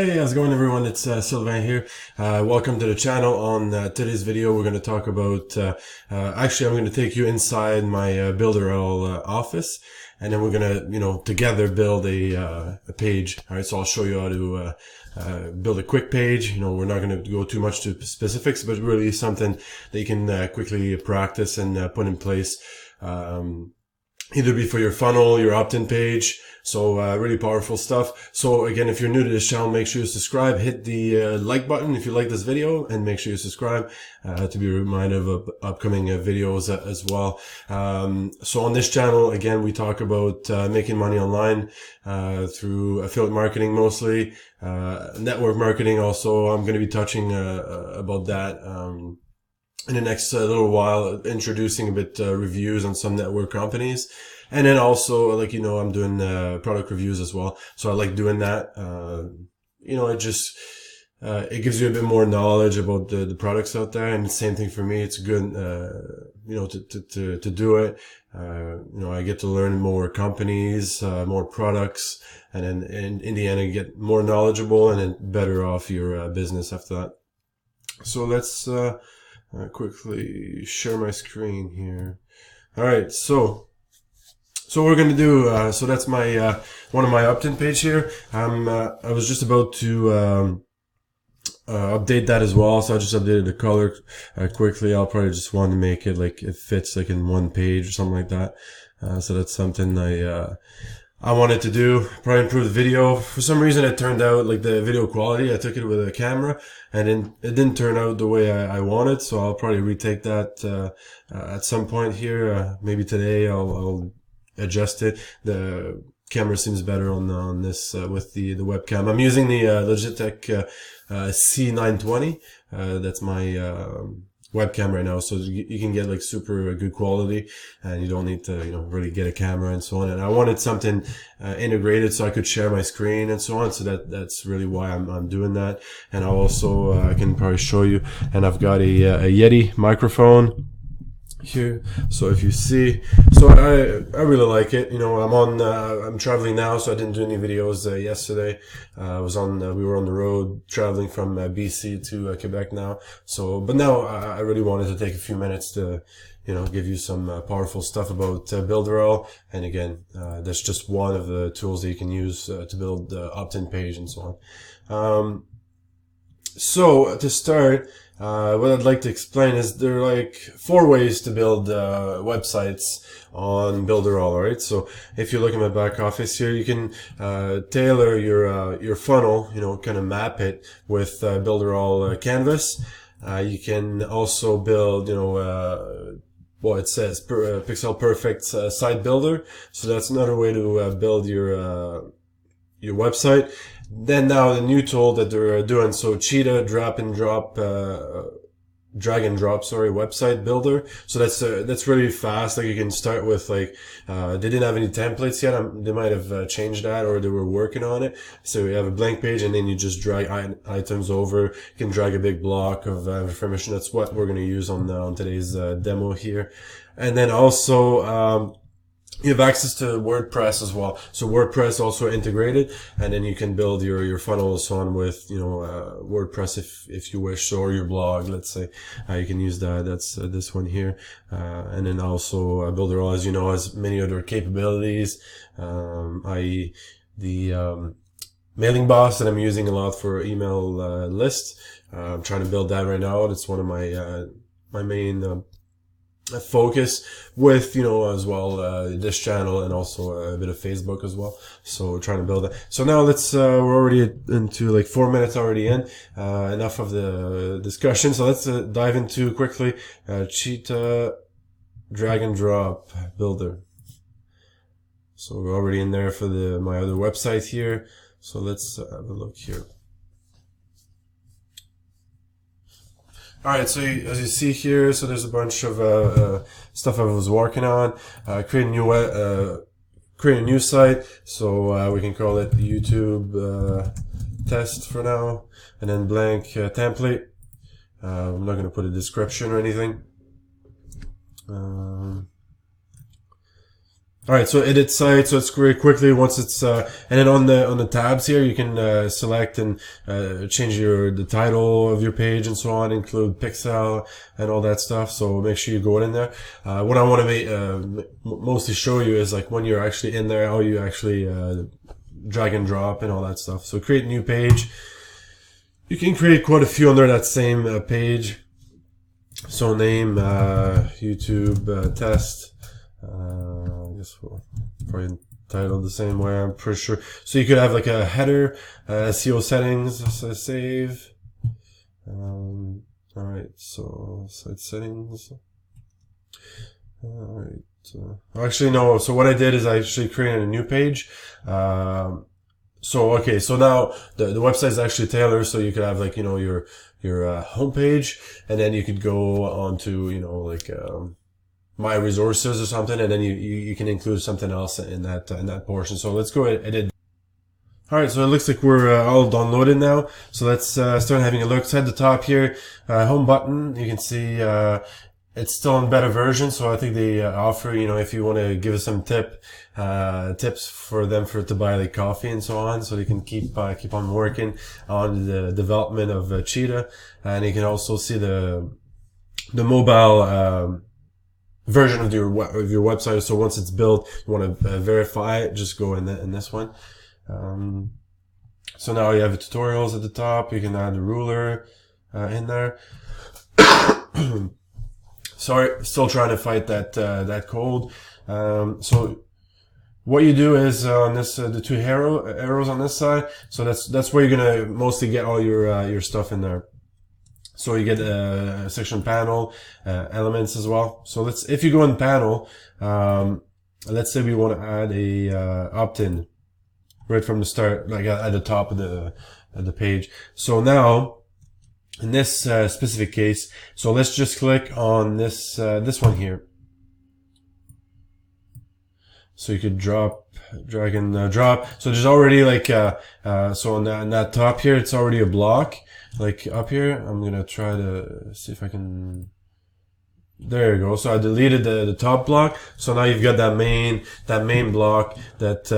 Hey, how's it going everyone? It's Sylvain here. Welcome to the channel. On today's video, we're going to talk about, actually I'm going to take you inside my Builderall office, and then we're going to, together build a page. All right, so I'll show you how to build a quick page. We're not going to go too much to specifics, but really something that you can quickly practice and put in place. Either be for your funnel, your opt-in page. So really powerful stuff. So again, if you're new to this channel, make sure you subscribe, hit the like button if you like this video, and make sure you subscribe to be reminded of upcoming videos as well. So on this channel, again, we talk about making money online through affiliate marketing mostly, network marketing also. I'm going to be touching about that in the next little while, introducing a bit reviews on some network companies. And then also, I'm doing product reviews as well. So I like doing that. It gives you a bit more knowledge about the products out there. And the same thing for me. It's good, to do it. I get to learn more companies, more products, and then in the end, I get more knowledgeable and then better off your business after that. So let's quickly share my screen here. All right, so what we're going to do, so that's my one of my opt-in page here. I was just about to update that as well, so I just updated the color quickly. I'll probably just want to make it like it fits like in one page or something like that. So that's something I wanted to do. Probably improve the video. For some reason, it turned out like the video quality. I took it with a camera, and it didn't turn out the way I wanted. So I'll probably retake that at some point here. Maybe today I'll adjust it. The camera seems better on this with the webcam. I'm using the Logitech C920. That's my webcam right now, so you can get like super good quality, and you don't need to really get a camera and so on. And I wanted something integrated so I could share my screen and so on, so that's really why I'm doing that. And I'll also I can probably show you, and I've got a Yeti microphone here. So if you see, so I really like it. I'm traveling now, so I didn't do any videos yesterday. We were on the road traveling from BC to Quebec now. So, but now I really wanted to take a few minutes to, give you some powerful stuff about Builderall. And again, that's just one of the tools that you can use to build the opt-in page and so on. So to start, what I'd like to explain is there are like 4 ways to build websites on Builderall. All right. So if you look at my back office here, you can tailor your funnel, kind of map it with Builderall Canvas. You can also build, it says Pixel Perfect Site Builder. So that's another way to build your website. Then now the new tool that they're doing, so Cheetah drag and drop website builder. So that's really fast. Like you can start with they didn't have any templates yet. They might have changed that, or they were working on it. So you have a blank page, and then you just drag items over. You can drag a big block of information. That's what we're going to use on today's demo here. And then also you have access to WordPress as well. So WordPress also integrated, and then you can build your funnels on with, WordPress if you wish, or your blog, let's say. You can use that. That's this one here. And then also Builderall, as you know, has many other capabilities, i.e. the mailing box that I'm using a lot for email lists. I'm trying to build that right now. That's one of my main focus with, as well, this channel, and also a bit of Facebook as well. So we're trying to build that. So now we're already into like 4 minutes already in, enough of the discussion. So let's dive into quickly, Cheetah drag and drop builder. So we're already in there for my other website here. So let's have a look here. All right, so as you see here, so there's a bunch of stuff I was working on. Create a new site. So we can call it YouTube test for now, and then blank template. I'm not going to put a description or anything. All right, so edit site. So it's very quickly once it's and then on the tabs here, you can select and change the title of your page and so on, include pixel and all that stuff. So make sure you go in there. What I want to mostly show you is like when you're actually in there, how you actually drag and drop and all that stuff. So create a new page. You can create quite a few under that same page. So name YouTube test. I guess we'll probably title the same way, I'm pretty sure. So you could have like a header, SEO settings, save. Alright, so site settings. Alright. Actually, no. So what I did is I actually created a new page. So okay, so now the website is actually tailored, so you could have like, you know, your homepage, and then you could go on to, you know, like my resources or something, and then you can include something else in that portion. So let's go ahead and edit. All right, so it looks like we're all downloaded now. So let's start having a look. So at the top here, home button, you can see it's still in beta version. So I think they offer, you know, if you want to give us some tips for them to buy like coffee and so on, so they can keep on working on the development of Cheetah. And you can also see the mobile version of your website. So once it's built, you want to verify it, just go in this one. So now you have the tutorials at the top. You can add a ruler in there. Sorry, still trying to fight that cold. So what you do is on this the two arrows on this side. So that's where you're gonna mostly get all your stuff in there. So you get a section panel, elements as well. So if you go in panel, let's say we want to add a opt-in right from the start, like at the top of the page. So now in this specific case, so let's just click on this one here. So you could drag and drop. So there's already like so on that top here, it's already a block. Like up here, I'm gonna try to see if I can. There you go. So I deleted the top block. So now you've got that main block that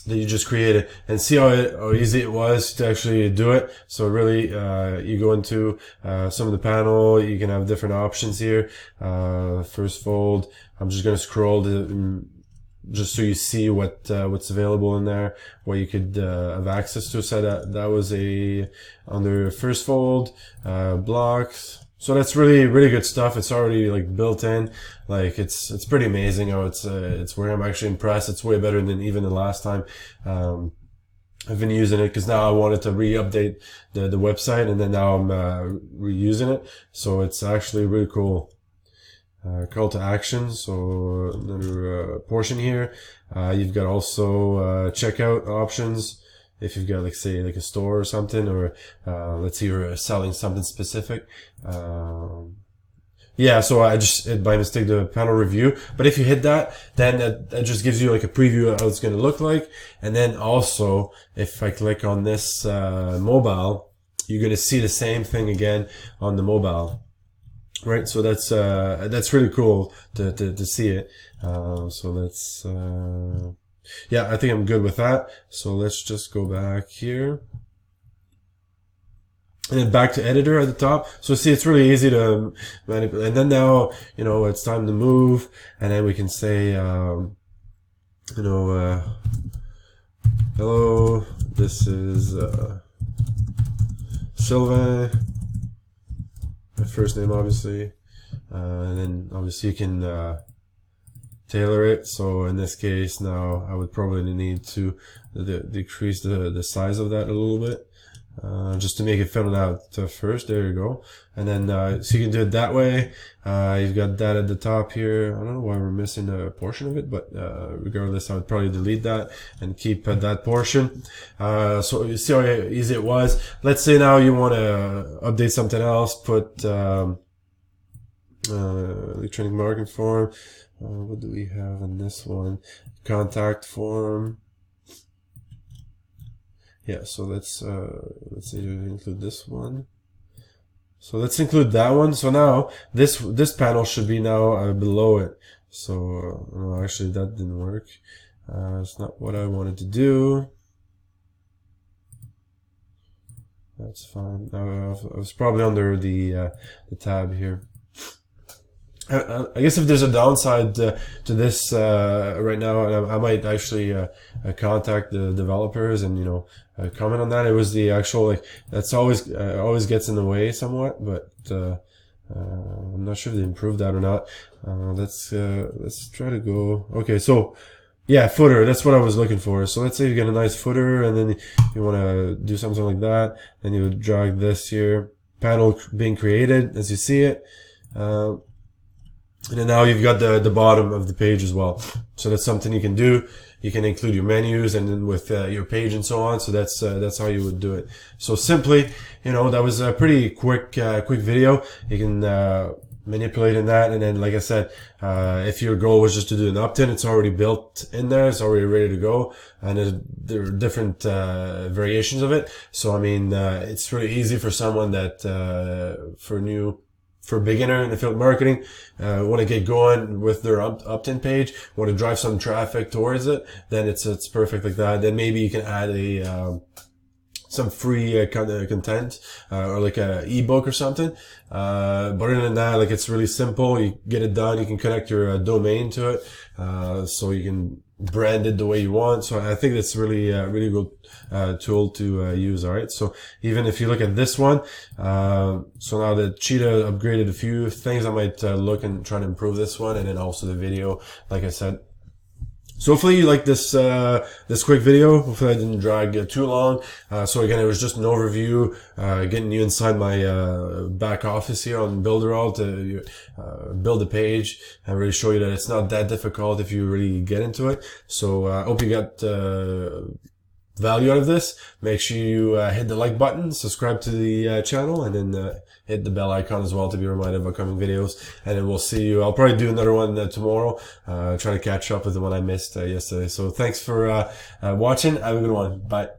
you just created, and see how easy it was to actually do it. So really, you go into some of the panel. You can have different options here. First fold. I'm just gonna scroll just so you see what's available in there, what you could have access to. So that was under first fold blocks. So that's really good stuff. It's already like built in. Like it's pretty amazing how it's where I'm actually impressed. It's way better than even the last time I've been using it, because now I wanted to re-update the website, and then now I'm reusing it. So it's actually really cool. Call to action. So another portion here. You've got also checkout options. If you've got like say like a store or something, or let's say you're selling something specific. Yeah, so I just hit by mistake the panel review. But if you hit that, then that just gives you like a preview of how it's going to look like. And then also, if I click on this mobile, you're going to see the same thing again on the mobile. Right, so that's really cool to see it. So let's yeah, I think I'm good with that. So let's just go back here. And then back to editor at the top. So see, it's really easy to manipulate. And then now, you know, it's time to move. And then we can say, you know, hello, this is Sylvain. My first name, obviously. And then obviously you can tailor it. So in this case, now I would probably need to decrease the size of that a little bit, just to make it fill out first. There you go. And then so you can do it that way. You've got that at the top here. I don't know why we're missing a portion of it, but regardless, I would probably delete that and keep that portion. So you see how easy it was. Let's say now you want to update something else. Put electronic marketing form. What do we have in this one? Contact form. Yeah, so let's say you include this one. So let's include that one. So now this panel should be now below it. So no, actually that didn't work. It's not what I wanted to do. That's fine. I was probably under the tab here. I guess if there's a downside to this right now, I might actually contact the developers and comment on that. It was the actual, like, that's always gets in the way somewhat, but I'm not sure if they improved that or not. Let's try to go. Okay, so yeah, footer. That's what I was looking for. So let's say you get a nice footer, and then you want to do something like that. Then you would drag this here. Panel being created as you see it. And then now you've got the bottom of the page as well. So that's something you can do. You can include your menus and then with your page and so on. So that's how you would do it. So simply, that was a pretty quick video. You can manipulate in that, and then like I said, if your goal was just to do an opt-in, it's already built in there, it's already ready to go, and there are different variations of it. So I mean, it's really easy for someone that for beginner in affiliate marketing, want to get going with their opt-in page, want to drive some traffic towards it, then it's perfect like that. Then maybe you can add some free content or like a ebook or something. But other than that, like, it's really simple. You get it done. You can connect your domain to it, so you can brand it the way you want. So I think that's really really good tool to use. All right. So even if you look at this one, so now that Cheetah upgraded a few things, I might look and try to improve this one, and then also the video, like I said. So hopefully you like this this quick video. Hopefully I didn't drag too long. So again, it was just an overview, getting you inside my back office here on Builderall to build a page and really show you that it's not that difficult if you really get into it. So I hope you got value out of this. Make sure you hit the like button, subscribe to the channel, and then hit the bell icon as well to be reminded of upcoming videos. And then we'll see you. I'll probably do another one tomorrow, try to catch up with the one I missed yesterday. So thanks for watching. Have a good one. Bye.